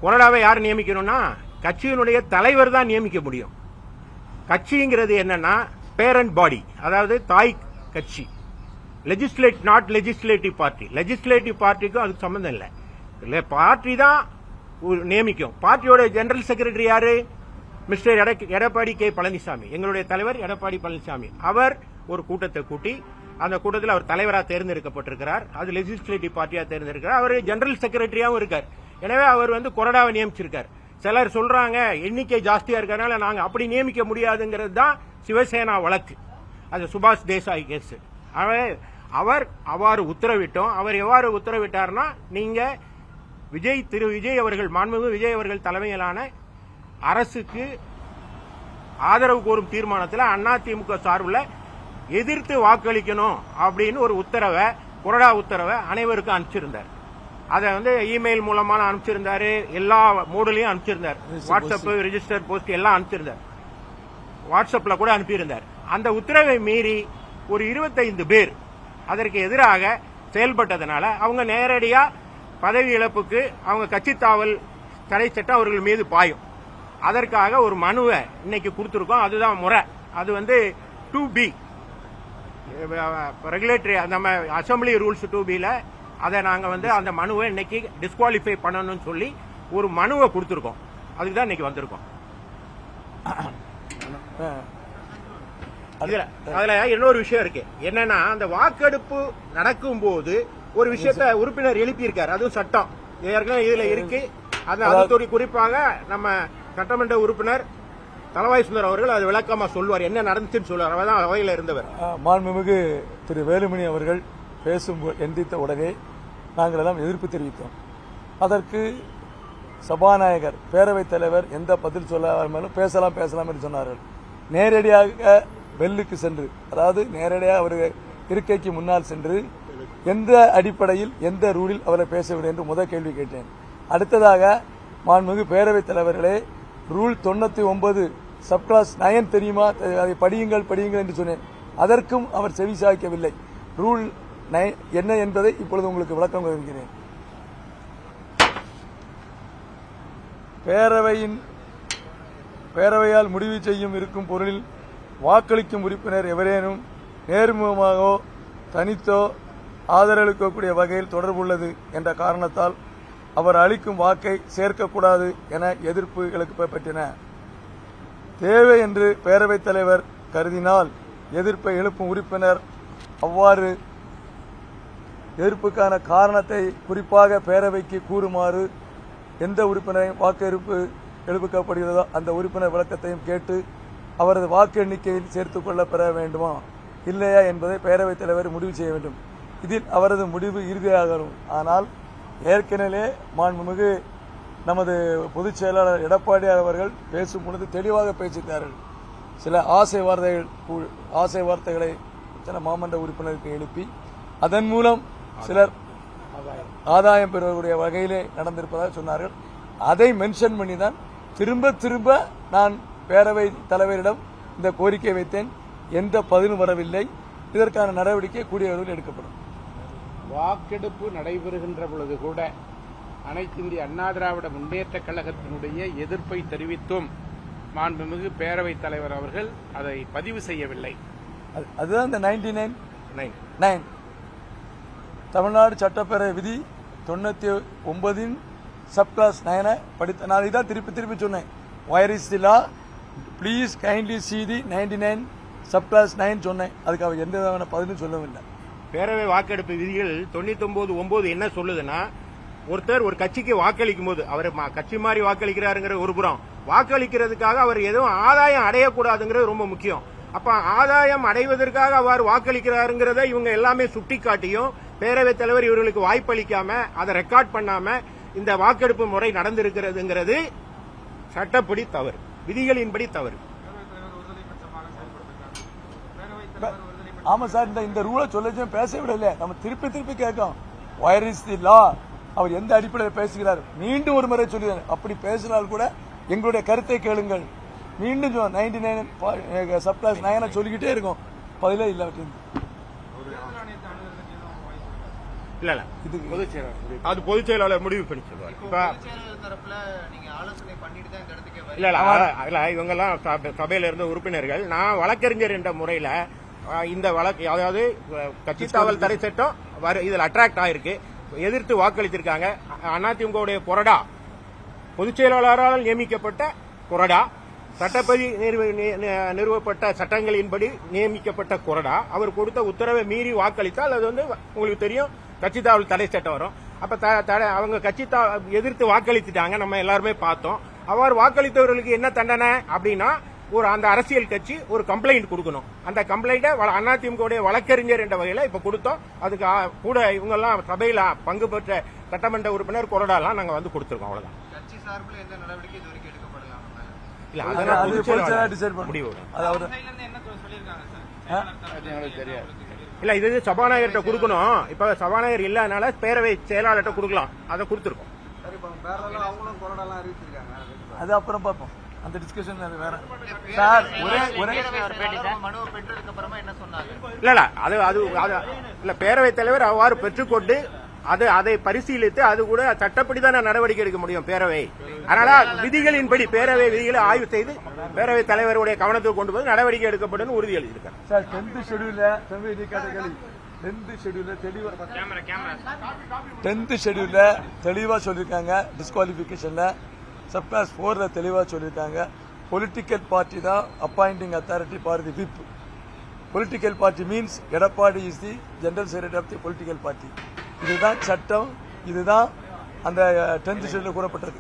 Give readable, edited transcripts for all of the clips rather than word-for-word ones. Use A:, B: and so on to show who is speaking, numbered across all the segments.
A: கொறடாவை யார் நியமிக்கணும்னா கட்சியினுடைய தலைவர் தான் நியமிக்க முடியும். கட்சிங்கிறது என்னன்னா பேரண்ட் பாடி, அதாவது தாய் கட்சி. Not legislative party. லெஜிஸ்லேட்டிவ் பார்ட்டிக்கும் அதுக்கு சம்பந்தம் இல்லை. பார்ட்டி தான் நியமிக்கும். பார்ட்டியோட ஜெனரல் செக்ரட்டரி யாரு? மிஸ்டர் எடப்பாடி கே பழனிசாமி, எங்களுடைய தலைவர் எடப்பாடி பழனிசாமி. அவர் ஒரு கூட்டத்தை கூட்டி அந்த கூட்டத்தில் அவர் தலைவராக தேர்ந்தெடுக்கப்பட்டிருக்கிறார். அது லெஜிஸ்லேட்டிவ் பார்ட்டியா தேர்ந்தெடுக்கிறார். அவர் ஜெனரல் செக்ரட்டரியாவும் இருக்கார். எனவே அவர் கொறடாவை நியமிச்சிருக்கார். சிலர் சொல்றாங்க எண்ணிக்கை ஜாஸ்தியா இருக்கிறதுனால நாங்க அப்படி நியமிக்க முடியாதுங்கிறது தான் சிவசேனா வழக்கு. அது சுபாஷ் தேசாய் கேஸ். அவர் அவ்வாறு உத்தரவிட்டோம். அவர் எவ்வாறு உத்தரவிட்டார்னா, நீங்க திரு விஜய் அவர்கள், மாண்புமிகு விஜய் அவர்கள் தலைமையிலான அரசுக்கு ஆதரவு கோரும் தீர்மானத்தில் அதிமுக சார்பில் எதிர்த்து வாக்களிக்கணும் அப்படின்னு ஒரு உத்தரவை, கொறடா உத்தரவை அனைவருக்கும் அனுப்பிச்சிருந்தார். அதை இமெயில் மூலமா அனுப்பிச்சிருந்தாரு, எல்லா மோடுலையும் அனுப்பிச்சிருந்தார். வாட்ஸ்அப், ரெஜிஸ்டர் போஸ்ட் எல்லாம் அனுப்பிச்சிருந்தார். வாட்ஸ்அப்ல கூட அனுப்பியிருந்தார். அந்த உத்தரவை மீறி ஒரு 25 பேர் அதற்கு எதிராக செயல்பட்டதனால அவங்க நேரடியா பதவி இழப்புக்கு அவங்க கட்சி தாவல் தடை சட்டம் அவர்கள் மீது பாயும். அதற்காக ஒரு மனுவை இன்னைக்கு கொடுத்திருக்கோம். அதுதான் முறை. அது 2B ரெகுலேட்டரி, நம்ம அசம்பிளி ரூல்ஸ் 2Bல அதை நாங்க அந்த மனுவை இன்னைக்கு டிஸ்குவாலிஃபை பண்ணணும்னு சொல்லி ஒரு மனுவை கொடுத்திருக்கோம். அதுக்கு தான் இன்னைக்கு வந்திருக்கோம். அதுல இன்னொரு விஷயம் இருக்கு. என்னன்னா, அந்த வாக்கெடுப்பு நடக்கும் போது ஒரு விஷயத்தை உறுப்பினர் எழுப்பியிருக்காரு. அதுவும் சட்டம் ஏற்கனவே இதுல இருக்கு. அது குறிப்பாக நம்ம சட்டமன்ற உறுப்பினர் தலவாய் சுந்தர் அவர்கள் அது விளக்கமா சொல்வார், என்ன நடந்துச்சுன்னு சொல்லுவார். அவர் தான் அவையில் இருந்தவர்.
B: மாண்புமிகு திரு வேலுமணி அவர்கள் பேசும் எந்தித்த உடனே நாங்கள் எல்லாம் எதிர்ப்பு தெரிவித்தோம். அதற்கு சபாநாயகர், பேரவைத் தலைவர் எந்த பதில் சொல்லாமல் பேசலாம் என்று சொன்னார்கள். நேரடியாக பெல்லுக்கு சென்று, அதாவது நேரடியாக அவர்கள் இருக்கைக்கு முன்னால் சென்று எந்த அடிப்படையில் எந்த ரூலில் அவரை பேசவில்லை என்று முதல் கேள்வி கேட்டேன். அடுத்ததாக மாண்புமிகு பேரவைத் தலைவர்களே, ரூல் 99 சப்கிளாஸ் 9 தெரியுமா, அதை படியுங்கள் என்று சொன்னேன். அதற்கும் அவர் செவி சாய்க்கவில்லை. ரூல் 9 என்ன என்பதை இப்பொழுது உங்களுக்கு விளக்கம் கொடுக்கிறேன். பேரவையால் முடிவு செய்யும் இருக்கும் பொருளில் வாக்களிக்கும் உறுப்பினர் எவரேனும் நேர்முகமாகவோ தனித்தோ ஆதரவளிக்கக்கூடிய வகையில் தொடர்புள்ளது என்ற காரணத்தால் அவர் அளிக்கும் வாக்கை சேர்க்கக்கூடாது என எதிர்ப்பு எழுப்பப்பட்டன. தேவை என்று பேரவைத் தலைவர் கருதினால் எதிர்ப்பை எழுப்பும் உறுப்பினர் அவ்வாறு எதிர்ப்புக்கான காரணத்தை குறிப்பாக பேரவைக்கு கூறுமாறு எந்த உறுப்பினரையும் வாக்கு எழுப்பப்படுகிறதோ அந்த உறுப்பினர் விளக்கத்தையும் கேட்டு அவரது வாக்கு எண்ணிக்கையில் சேர்த்துக் கொள்ள பெற வேண்டுமா இல்லையா என்பதை பேரவைத் தலைவர் முடிவு செய்ய வேண்டும். இதில் அவரது முடிவு இறுதியாகும். ஆனால் ஏற்கனவே மாண்புமிகு நமது பொதுச் செயலாளர் எடப்பாடி அவர்கள் பேசும் பொழுது தெளிவாக பேசினார்கள். சில ஆசை வார்த்தைகளை சில மாமன்ற உறுப்பினருக்கு எழுப்பி அதன் மூலம் சிலர் ஆதாயம் பெறுவதற்குரிய வகையிலே நடந்திருப்பதாக சொன்னார்கள். அதை மென்ஷன் பண்ணி தான் திரும்ப நான் பேரவை தலைவரிடம் இந்த கோரிக்கை வைத்தேன். எந்த பதிலும் வரவில்லை. இதற்கான நடவடிக்கை கூடிய விரைவில் எடுக்கப்படும்.
C: வாக்கெடுப்பு நடைபெறுகின்ற பொழுது கூட அனைத்து இந்திய அண்ணா திராவிட முன்னேற்ற கழகத்தினுடைய எதிர்ப்பை தெரிவித்தும் மாண்புமிகு பேரவைத் தலைவர் அவர்கள் அதை பதிவு செய்யவில்லை.
B: அதுதான் இந்த 99 தமிழ்நாடு சட்டப்பேரவை விதி 99 சப்கிளாஸ் 9 படித்த நான் இதான் திருப்பி சொன்னேன். Wire is the law, please kindly see the 99 subclass 9 சொன்னேன். அதுக்கு அவர் எந்த விதமான பதிலும் சொல்லவில்லை.
A: பேரவை வாக்கெடுப்பு விதிகள் 99(9) என்ன சொல்லுதுன்னா, ஒருத்தர் ஒரு கட்சிக்கு வாக்களிக்கும் போது அவர் கட்சி மாதிரி வாக்களிக்கிறாருங்கிற ஒரு புறம், வாக்களிக்கிறதுக்காக அவர் எதுவும் ஆதாயம் அடையக்கூடாதுங்கிறது ரொம்ப முக்கியம். அப்ப ஆதாயம் அடைவதற்காக அவர் வாக்களிக்கிறாருங்கிறத இவங்க எல்லாமே சுட்டிக்காட்டியும் பேரவைத் தலைவர் இவர்களுக்கு வாய்ப்பளிக்காம அதை ரெக்கார்ட் பண்ணாம இந்த வாக்கெடுப்பு முறை நடந்திருக்கிறதுங்கிறது சட்டப்படி தவறு, விதிகளின்படி தவறு.
B: ஆமா சார், இந்த ரூலை சொல்ல பேச விடல. நம்ம திருப்பி கேட்கும். வயர் இஸ் தி லா, அவர் எந்த அடிப்படையில் பேசுகிறார் மீண்டும் ஒரு முறை சொல்லி, அப்படி பேசினால் கூட எங்களுடைய கருத்தை கேளுங்கள். மீண்டும் 99 சப்கிளாஸ் 9 சொல்லிக்கிட்டே இருக்கும். பதிலே இல்ல.
A: இல்ல இல்ல
B: இது
C: பொதுச் செயலாளர்
A: அது பொதுச் செயலாளர் முடிவு பண்ணி சொல்லுவார். இப்ப
D: தரப்புல நீங்க ஆலோசனை பண்ணிட்டு தான் இந்த இடத்துக்கே
A: இல்ல இல்ல இவங்க எல்லாம் சபையில இருந்த உறுப்பினர்கள், நான் வழக்கறிஞர் என்ற முறையில இந்த வழக்கு, அதாவது கட்சி தாவல் தடை சட்டம் இதுல அட்ராக்ட் ஆயிருக்கு, எதிர்த்து வாக்களித்திருக்காங்க. அதிமுகவுடைய கொறடா பொதுச் செயலாளரால் நியமிக்கப்பட்ட கொறடா, சட்டப்படி நிறுவப்பட்ட சட்டங்களின்படி நியமிக்கப்பட்ட கொறடா, அவர் கொடுத்த உத்தரவை மீறி வாக்களித்தால் அது வந்து உங்களுக்கு தெரியும் கட்சி தாவல் தடை சட்டம் வரும். அப்ப அவங்க கட்சி எதிர்த்து வாக்களித்துட்டாங்க, நம்ம எல்லாருமே பார்த்தோம். அவ்வாறு வாக்களித்தவர்களுக்கு என்ன தண்டனை அப்படின்னா, அந்த அரசியல் கட்சி ஒரு கம்ப்ளைண்ட் கொடுக்கணும். அந்த கம்ப்ளைண்ட்டை அதிமுக வழக்கறிஞர் என்ற வகையில இப்ப கொடுத்தோம். அதுக்கு கூட இவங்க எல்லாம் சபையில பங்கு பெற்ற சட்டமன்ற உறுப்பினர் கொறடாலாம் நாங்க வந்து கொடுத்திருக்கோம். அவ்வளவுதான்.
D: கட்சி சார்பில் எந்த நடவடிக்கை இது வரைக்கும் எடுக்கப்படலாம்
A: இல்ல
B: அது
A: அதெல்லாம்
B: பொதுச் செயலாளர் டிசைட் பண்ண
A: முடிவு.
B: அதாவது
C: எங்களுக்கு தெரியாது.
A: இல்ல இது சபாநாயகர்கிட்ட கொடுக்கணும். இப்ப சபாநாயகர் இல்லாதனால பேரவை செயலாளர்கிட்ட கொடுக்கலாம், அதை கொடுத்திருக்கோம்.
D: அவங்களும் கொரோனாலாம் அறிவிச்சிருக்காங்க.
B: அது அப்புறம் பார்ப்போம், அந்த டிஸ்கஷன் அது வேற. சார் ஒரே
D: மனுவை பெற்றதுக்கு அப்புறமா என்ன சொன்னாங்க?
A: இல்ல இல்ல அது இல்ல பேரவைத் தலைவர் அவ்வாறு பெற்றுக்கொண்டு அதை பரிசீலித்து அது கூட சட்டப்படிதான் நடவடிக்கை எடுக்க முடியும் பேரவை. அதனால விதிகளின்படி பேரவை விதிகளை ஆய்வு செய்து பேரவைத் தலைவருடைய கவனத்துக்கு கொண்டு போது நடவடிக்கை எடுக்கப்படும் உறுதி அளித்திருக்காங்க.
B: சார் 10th ஷெட்யூல்ல தெளிவா சொல்லியிருக்காங்க. டிஸ்குவாலிபிகேஷன்ல சப்கிளாஸ் 4ல தெளிவா சொல்லியிருக்காங்க. பொலிட்டிக்கல் பார்ட்டி தான் appointing authority for the whip. Political party means Edappadi is the general secretary of the political party. இதுதான் சட்டம், இதுதான் அந்த 10th ஷெட்யூல்ல கூறப்பட்டது.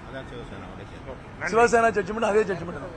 B: சிவசேனா ஜட்ஜ்மெண்ட் அதே ஜட்ஜ்மெண்ட் தான்.